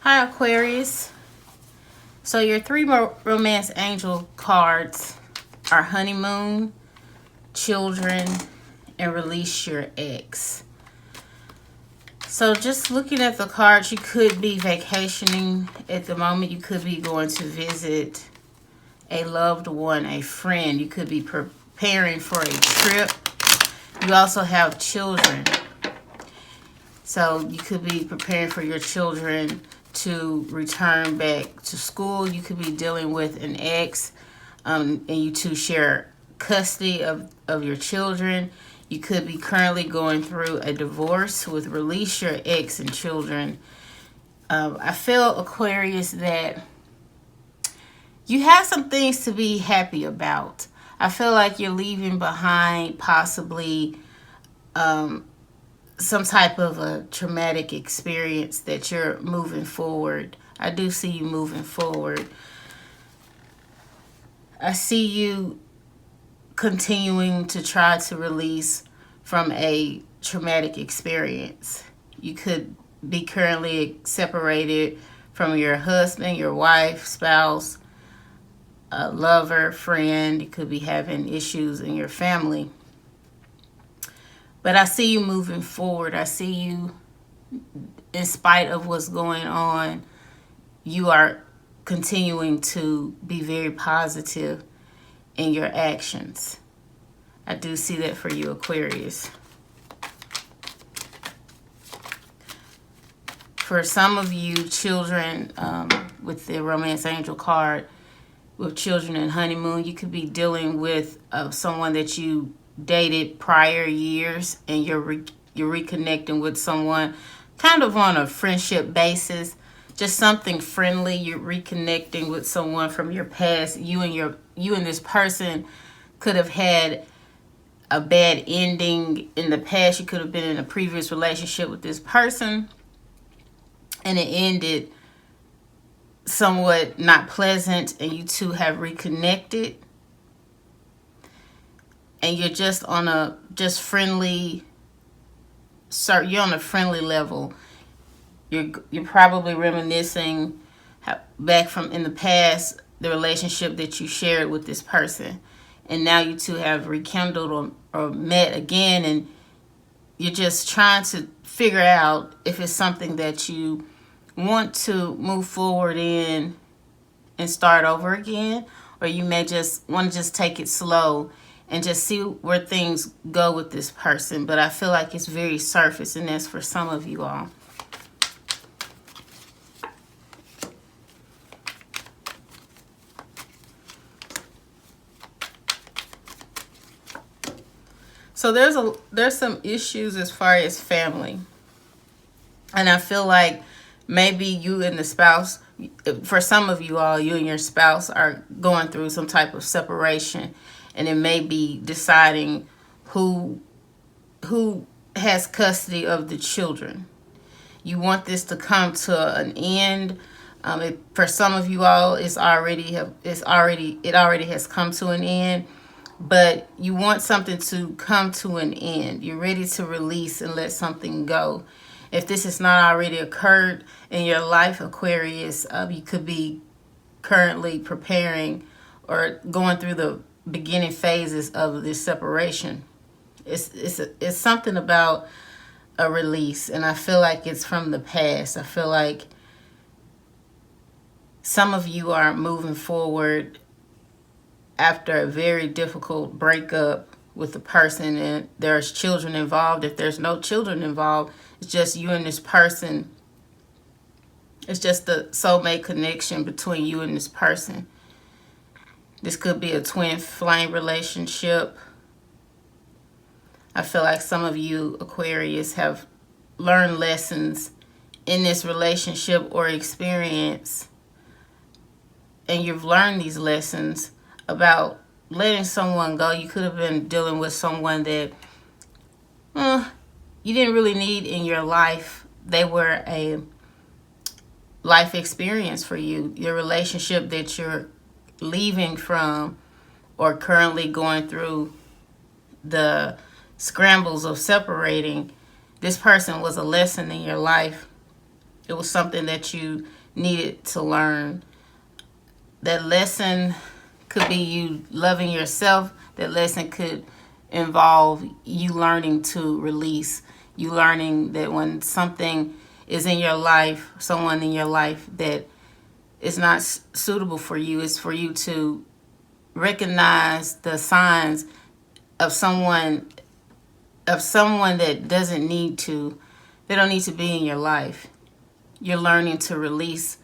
Hi, Aquarius. So your three romance angel cards are honeymoon, children, and release your ex. So just looking at the cards, you could be vacationing at the moment. You could be going to visit a loved one, a friend. You could be preparing for a trip. You also have children. So you could be preparing for your children to return back to school. You could be dealing with an ex, and you two share custody of your children. You could be currently going through a divorce with release your ex and children. I feel, Aquarius, that you have some things to be happy about. I feel like you're leaving behind possibly some type of a traumatic experience that you're moving forward. I do see you moving forward. I see you continuing to try to release from a traumatic experience. You could be currently separated from your husband, your wife, spouse, a lover, friend. You could be having issues in your family. But I see you moving forward. I see you, in spite of what's going on, you are continuing to be very positive in your actions. I do see that for you, Aquarius. For some of you, children, with the romance angel card, with children and honeymoon, you could be dealing with someone that you dated prior years, and you're reconnecting with someone kind of on a friendship basis, just something friendly. You're reconnecting with someone from your past. You and this person could have had a bad ending in the past. You could have been in a previous relationship with this person and it ended somewhat not pleasant, and you two have reconnected, and you're just on a friendly, you're on a friendly level. You're probably reminiscing back from in the past, the relationship that you shared with this person, and now you two have rekindled or met again, and you're just trying to figure out if it's something that you want to move forward in and start over again, or you may just want to just take it slow and just see where things go with this person. But I feel like it's very surface, and that's for some of you all. So there's some issues as far as family. And I feel like maybe you and the spouse, for some of you all, you and your spouse are going through some type of separation, and it may be deciding who has custody of the children. You want this to come to an end. For some of you all, it already has come to an end, but you want something to come to an end. You're ready to release and let something go. If this has not already occurred in your life, Aquarius, you could be currently preparing or going through the beginning phases of this separation. It's something about a release, and I feel like it's from the past. I feel like some of you are moving forward after a very difficult breakup with the person, and there's children involved. If there's no children involved, it's just you and this person. It's just the soulmate connection between you and this person. This could be a twin flame relationship. I feel like some of you, Aquarius, have learned lessons in this relationship or experience, and you've learned these lessons about letting someone go. You could have been dealing with someone that you didn't really need in your life. They were a life experience for you. Your relationship that you're leaving from or currently going through the scrambles of separating, this person was a lesson in your life. It was something that you needed to learn. That lesson could be you loving yourself. That lesson could involve you learning to release. You learning that when something is in your life, someone in your life that is not suitable for you, it's for you to recognize the signs of someone that doesn't need to, they don't need to be in your life. You're learning to release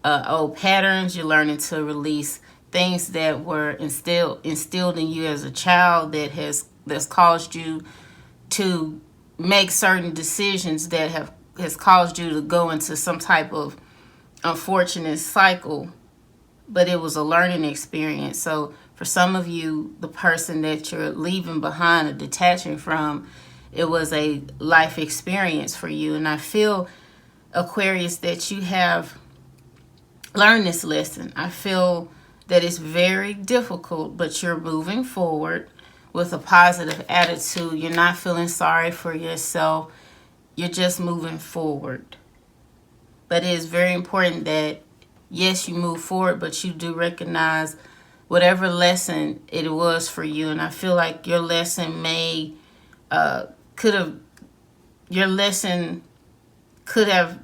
old patterns. You're learning to release things that were instilled in you as a child that's caused you to make certain decisions that has caused you to go into some type of unfortunate cycle. But it was a learning experience. So for some of you, the person that you're leaving behind or detaching from, it was a life experience for you. And I feel, Aquarius, that you have learned this lesson. I feel that it's very difficult, but you're moving forward with a positive attitude. You're not feeling sorry for yourself. You're just moving forward. But it is very important that, yes, you move forward, but you do recognize whatever lesson it was for you. And I feel like your lesson could have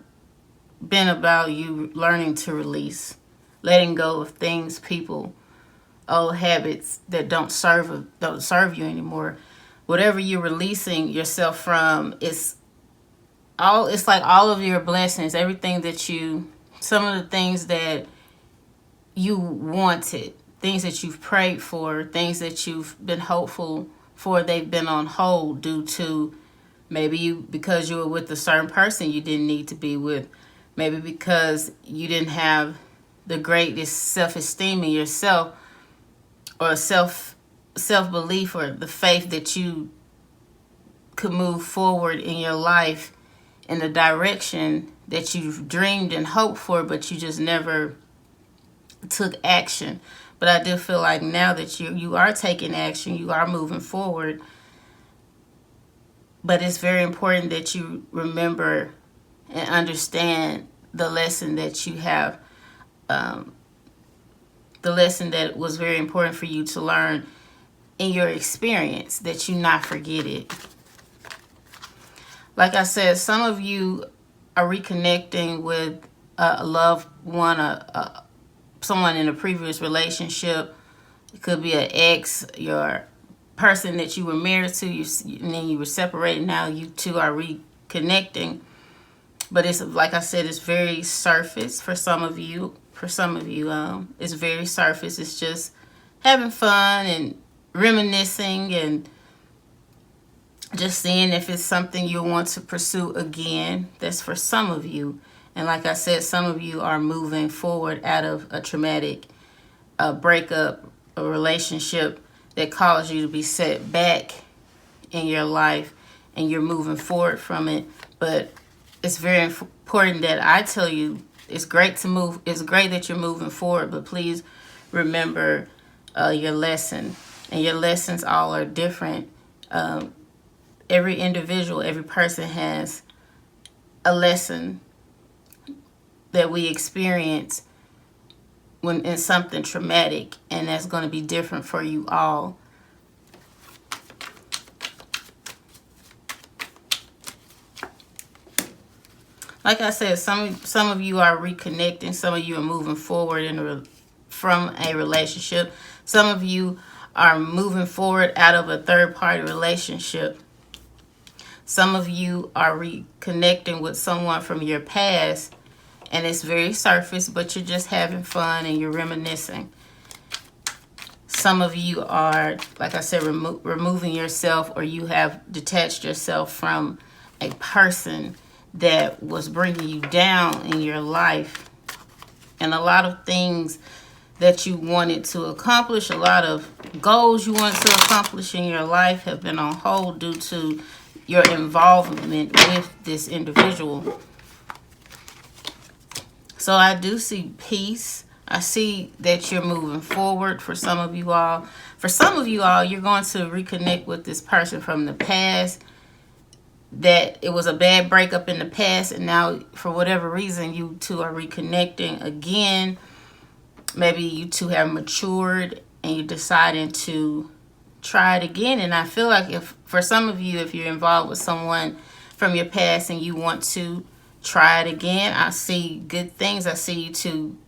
been about you learning to release, letting go of things, people, old habits that don't serve you anymore. Whatever you're releasing yourself from, it's like all of your blessings, everything that some of the things that you wanted, things that you've prayed for, things that you've been hopeful for, they've been on hold due to maybe because you were with a certain person you didn't need to be with. Maybe because you didn't have the greatest self-esteem in yourself, or self-belief, or the faith that you could move forward in your life in the direction that you've dreamed and hoped for, but you just never took action. But I do feel like now that you are taking action, you are moving forward. But it's very important that you remember and understand the lesson that you have, the lesson that was very important for you to learn in your experience, that you not forget it. Like I said, some of you are reconnecting with a loved one, someone in a previous relationship. It could be an ex, your person that you were married to, and then you were separated. Now you two are reconnecting. But it's, like I said, it's very surface for some of you. It's very surface. It's just having fun and reminiscing and just seeing if it's something you want to pursue again. That's for some of you. And like I said, some of you are moving forward out of a traumatic breakup, a relationship that caused you to be set back in your life, and you're moving forward from it. But it's very important that I tell you, it's great to move. It's great that you're moving forward, but please remember your lesson. And your lessons all are different. Every individual, every person has a lesson that we experience when in something traumatic, and that's going to be different for you all. Like I said, some of you are reconnecting. Some of you are moving forward from a relationship. Some of you are moving forward out of a third-party relationship. Some of you are reconnecting with someone from your past, and it's very surface, but you're just having fun and you're reminiscing. Some of you are, like I said, removing yourself, or you have detached yourself from a person that was bringing you down in your life. And a lot of things that you wanted to accomplish, a lot of goals you wanted to accomplish in your life have been on hold due to your involvement with this individual. So I do see peace. I see that you're moving forward for some of you all. For some of you all, you're going to reconnect with this person from the past. that it was a bad breakup in the past, and now for whatever reason you two are reconnecting again. Maybe you two have matured and you're deciding to try it again. And I feel like if for some of you, if you're involved with someone from your past and you want to try it again, I see good things. I see you two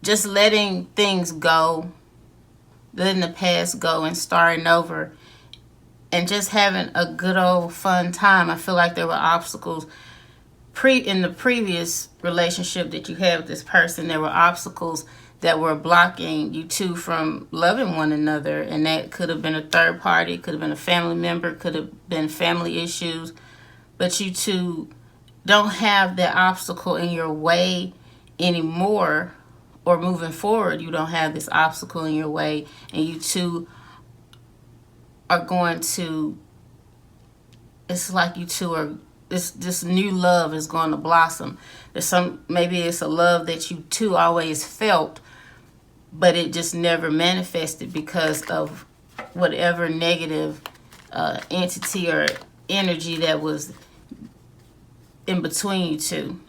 just letting things go, letting the past go and starting over and just having a good old fun time. I feel like there were obstacles in the previous relationship that you had with this person. There were obstacles that were blocking you two from loving one another, and that could have been a third party, could have been a family member, could have been family issues, but you two don't have that obstacle in your way anymore, or moving forward you don't have this obstacle in your way, and you two are going to, it's like you two are, this new love is going to blossom. Maybe it's a love that you two always felt, but it just never manifested because of whatever negative entity or energy that was in between you two.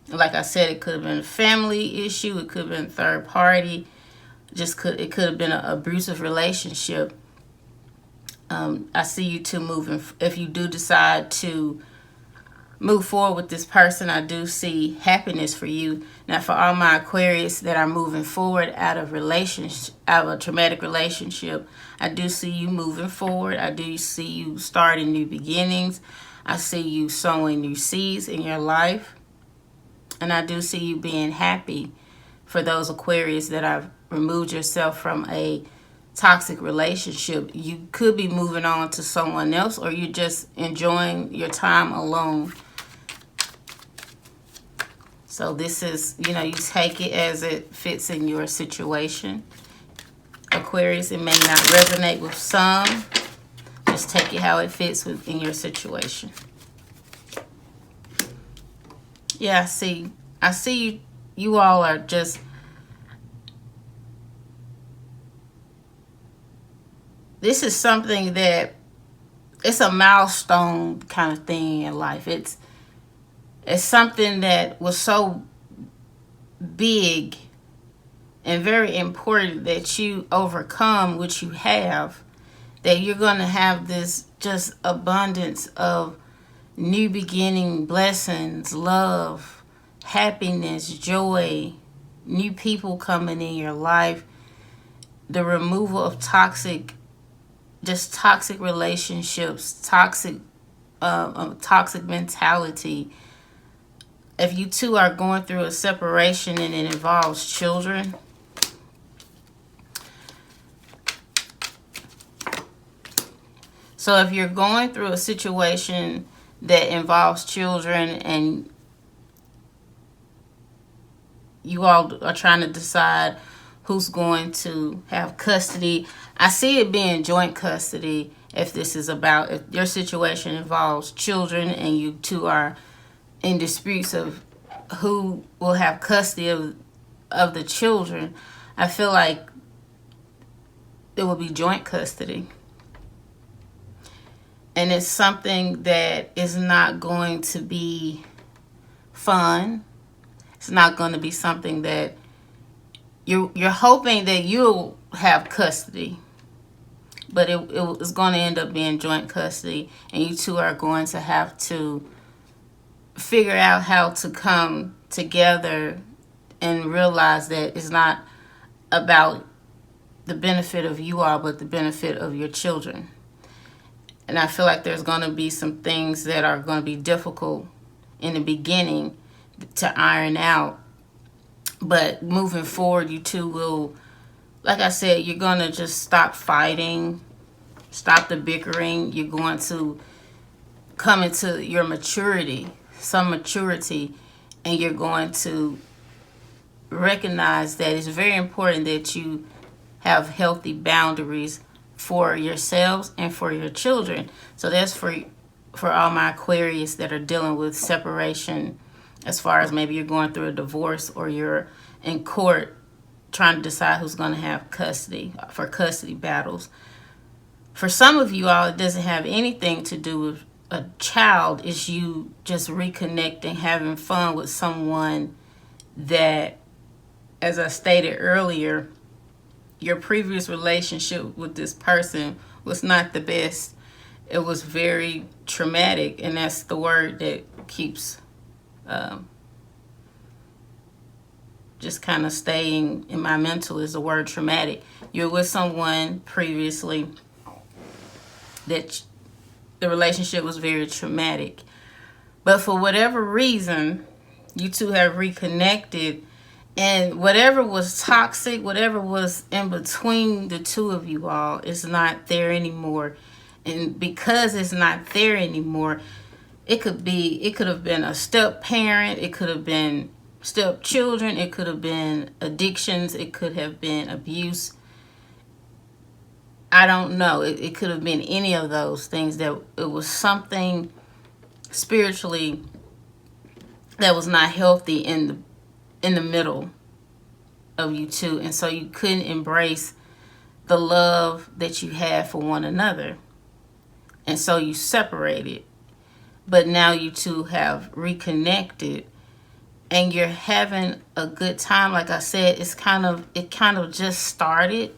Like I said, it could have been a family issue, it could have been a third party, it could have been an abusive relationship. I see you two moving. If you do decide to move forward with this person, I do see happiness for you. Now, for all my Aquarius that are moving forward out of a traumatic relationship, I do see you moving forward. I do see you starting new beginnings. I see you sowing new seeds in your life. And I do see you being happy. For those Aquarius that have removed yourself from a toxic relationship, you could be moving on to someone else, or you're just enjoying your time alone. So this is, you take it as it fits in your situation. Aquarius, it may not resonate with some. Just take it how it fits within your situation. Yeah, I see you all are just, this is something that, it's a milestone kind of thing in life. It's something that was so big and very important that you overcome, which you have, that you're going to have this just abundance of new beginning, blessings, love, happiness, joy, new people coming in your life, the removal of toxic relationships, toxic mentality. If you two are going through a separation and it involves children, so if you're going through a situation that involves children and you all are trying to decide who's going to have custody, I see it being joint custody. If your situation involves children and you two are in disputes of who will have custody of the children, I feel like it will be joint custody. And it's something that is not going to be fun. It's not going to be something that you're hoping that you'll have custody, but it's going to end up being joint custody, and you two are going to have to figure out how to come together and realize that it's not about the benefit of you all, but the benefit of your children. And I feel like there's going to be some things that are going to be difficult in the beginning to iron out. But moving forward, you two will, like I said, you're going to just stop fighting, stop the bickering. You're going to come into your maturity, some maturity, and you're going to recognize that it's very important that you have healthy boundaries for yourselves and for your children. So that's for all my Aquarius that are dealing with separation, as far as maybe you're going through a divorce or you're in court trying to decide who's going to have custody, for custody battles. For some of you all, it doesn't have anything to do with a child. It's you just reconnecting, having fun with someone that, as I stated earlier, your previous relationship with this person was not the best. It was very traumatic, and that's the word that keeps just kind of staying in my mental, is the word traumatic. You're with someone previously that the relationship was very traumatic, but for whatever reason, you two have reconnected, and whatever was toxic, whatever was in between the two of you all, is not there anymore. And because it's not there anymore, it could have been a step parent, it could have been step children, it could have been addictions, it could have been abuse. I don't know. It could have been any of those things. That it was something spiritually that was not healthy in the middle of you two, and so you couldn't embrace the love that you had for one another, and so you separated. But now you two have reconnected, and you're having a good time. Like I said, it kind of just started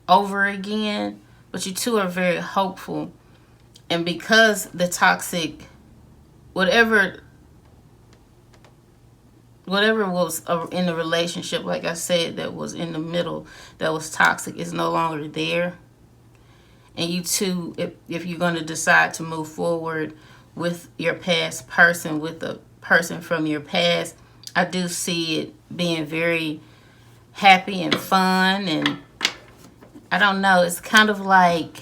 over again, but you two are very hopeful. And because the toxic, whatever was in the relationship, like I said, that was in the middle, that was toxic, is no longer there. And you two, if you're going to decide to move forward with your past person, with a person from your past, I do see it being very happy and fun. And I don't know, it's kind of like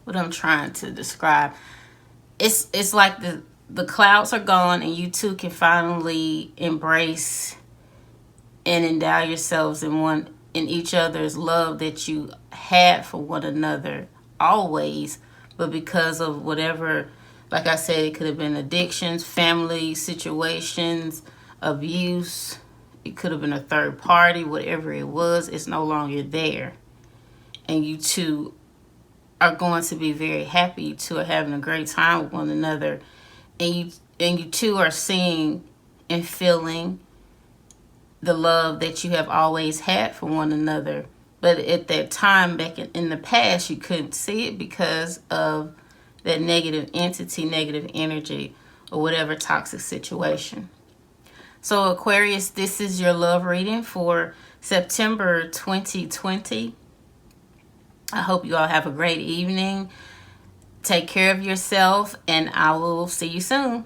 what I'm trying to describe. It's like the clouds are gone, and you two can finally embrace and endow yourselves in each other's love that you had for one another always. But because of whatever, like I said, it could have been addictions, family situations, abuse, it could have been a third party, whatever it was, it's no longer there. And you two are going to be very happy. You two are having a great time with one another. And you two are seeing and feeling the love that you have always had for one another. But at that time, back in the past, you couldn't see it because of that negative entity, negative energy, or whatever toxic situation. So Aquarius, this is your love reading for September 2020. I hope you all have a great evening. Take care of yourself, and I will see you soon.